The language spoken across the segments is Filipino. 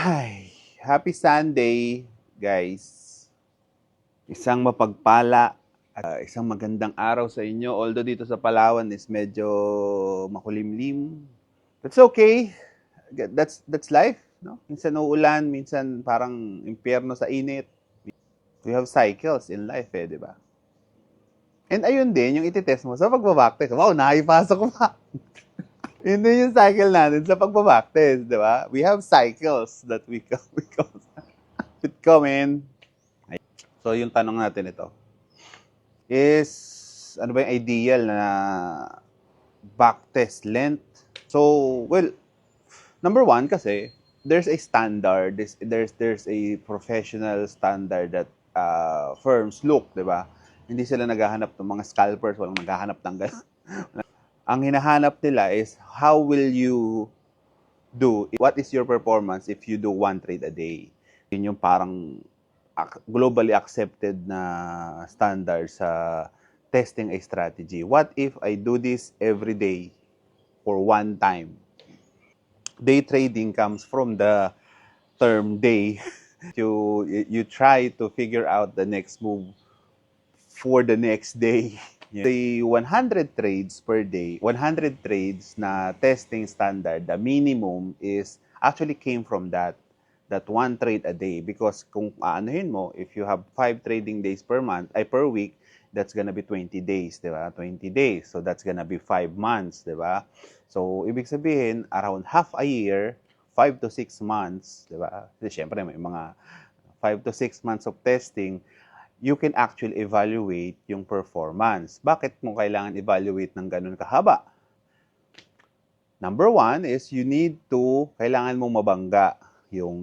Hi, happy Sunday, guys. Isang mapagpala at isang magandang araw sa inyo. Although dito sa Palawan is medyo makulimlim. That's okay. That's life, no? Minsan uulan, minsan parang impyerno sa init. We have cycles in life, di ba? And ayun din, yung ititest mo sa pagbabaktes. Wow, nakipasok ko pa. Yun din yung cycle natin sa pagbabaktes, di ba? We have cycles that we come in. So, yung tanong natin ito is, ano ba yung ideal na backtest length? So, well, number one kasi, there's a standard, there's a professional standard that firms look, di ba? Hindi sila naghahanap ng mga scalpers, walang naghahanap ng gano'n. Ang hinahanap nila is, how will you do, what is your performance if you do one trade a day? Yun yung parang globally accepted na standard sa testing a strategy. What if I do this every day for one time? Day trading comes from the term day. You try to figure out the next move for the next day. The 100 trades per day, 100 trades na testing standard, the minimum is actually came from that one trade a day, because kung aanuhin mo, if you have 5 trading days per month, ay per week, that's gonna be 20 days, di ba? 20 days. So that's gonna be 5 months, di ba? So ibig sabihin, around half a year, 5 to 6 months, di ba? Kasi syempre may mga 5 to 6 months of testing, you can actually evaluate yung performance. Bakit mo kailangan evaluate ng ganun kahaba? Number one is kailangan mong mabangga yung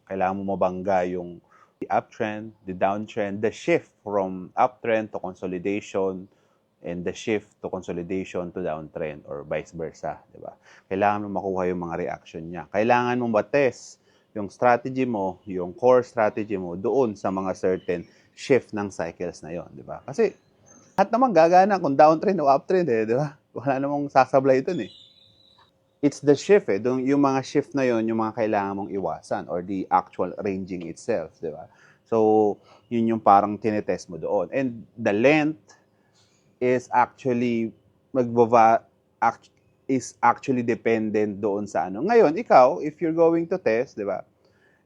kailangan mong mabangga yung the uptrend, the downtrend, the shift from uptrend to consolidation, and the shift to consolidation to downtrend, or vice versa, di ba? Kailangan mong makuha yung mga reaction niya. Kailangan mong ma-test yung strategy mo, yung core strategy mo doon sa mga certain shift ng cycles na yon, di ba? Kasi lahat naman gagana kung downtrend o uptrend, di ba? Wala namang sasablay doon eh. It's the shift eh. Yung mga shift na yon, yung mga kailangan mong iwasan, or the actual ranging itself, di ba? So, yun yung parang tinetest mo doon. And the length is actually actually dependent doon sa ano. Ngayon, ikaw, if you're going to test, di ba?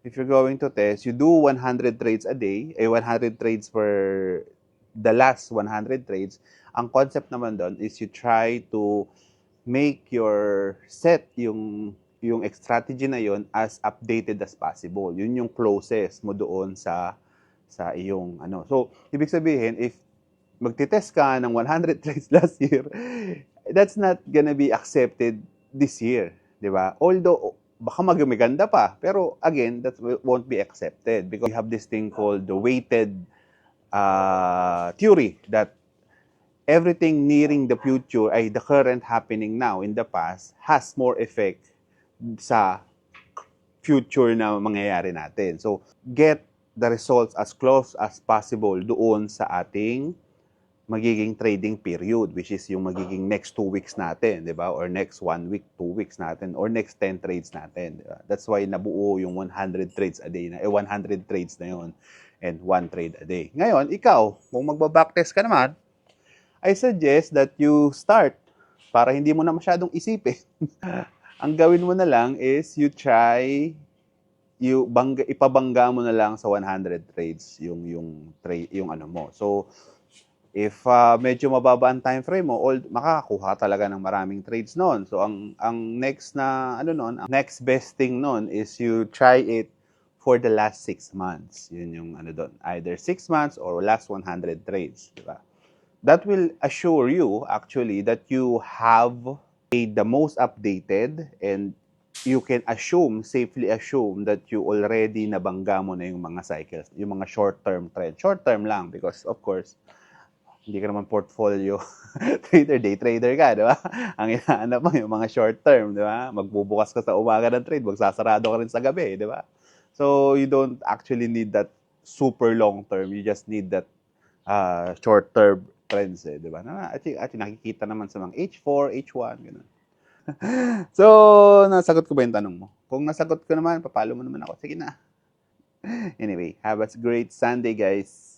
If you're going to test, you do 100 trades a day, 100 trades per the last 100 trades. Ang concept naman doon is you try to make your set yung strategy na yon as updated as possible. Yun yung closest mo doon sa iyong ano. So, ibig sabihin, if magtitest ka ng 100 trades last year, that's not gonna be accepted this year, di ba? Although, baka maganda pa, pero again, that won't be accepted because we have this thing called the weighted theory, that everything nearing the future, ay the current happening now in the past, has more effect sa future na mangyayari natin. So, get the results as close as possible doon sa ating magiging trading period, which is yung magiging next 2 weeks natin, di ba? Or next 1 week, 2 weeks natin, or next 10 trades natin, di ba? That's why nabuo yung 100 trades a day 100 trades na yun, and 1 trade a day. Ngayon, ikaw, kung magbabacktest ka naman, I suggest that you start para hindi mo na masyadong isipin. Ang gawin mo na lang is ipabangga mo na lang sa 100 trades yung ano mo. So, if medyo mababa ang time frame mo, makakakuha talaga ng maraming trades noon. So ang next na ang next best thing noon is you try it for the last 6 months. Yun yung doon, either 6 months or last 100 trades, di ba? That will assure you actually that you have the most updated, and you can safely assume that you already nabangga mo na yung mga cycles, yung mga short-term trend. Short-term lang because of course, hindi ka naman portfolio trader, day trader ka, di ba? Ang hinahanap mo yung mga short term, di ba? Magbubukas ka sa umaga ng trade, magsasarado ka rin sa gabi, di ba? So, you don't actually need that super long term. You just need that short term trends, di ba? At nakikita naman sa mga H4, H1, gano'n. So, nasagot ko ba yung tanong mo? Kung nasagot ko naman, papalo mo naman ako. Sige na. Anyway, have a great Sunday, guys.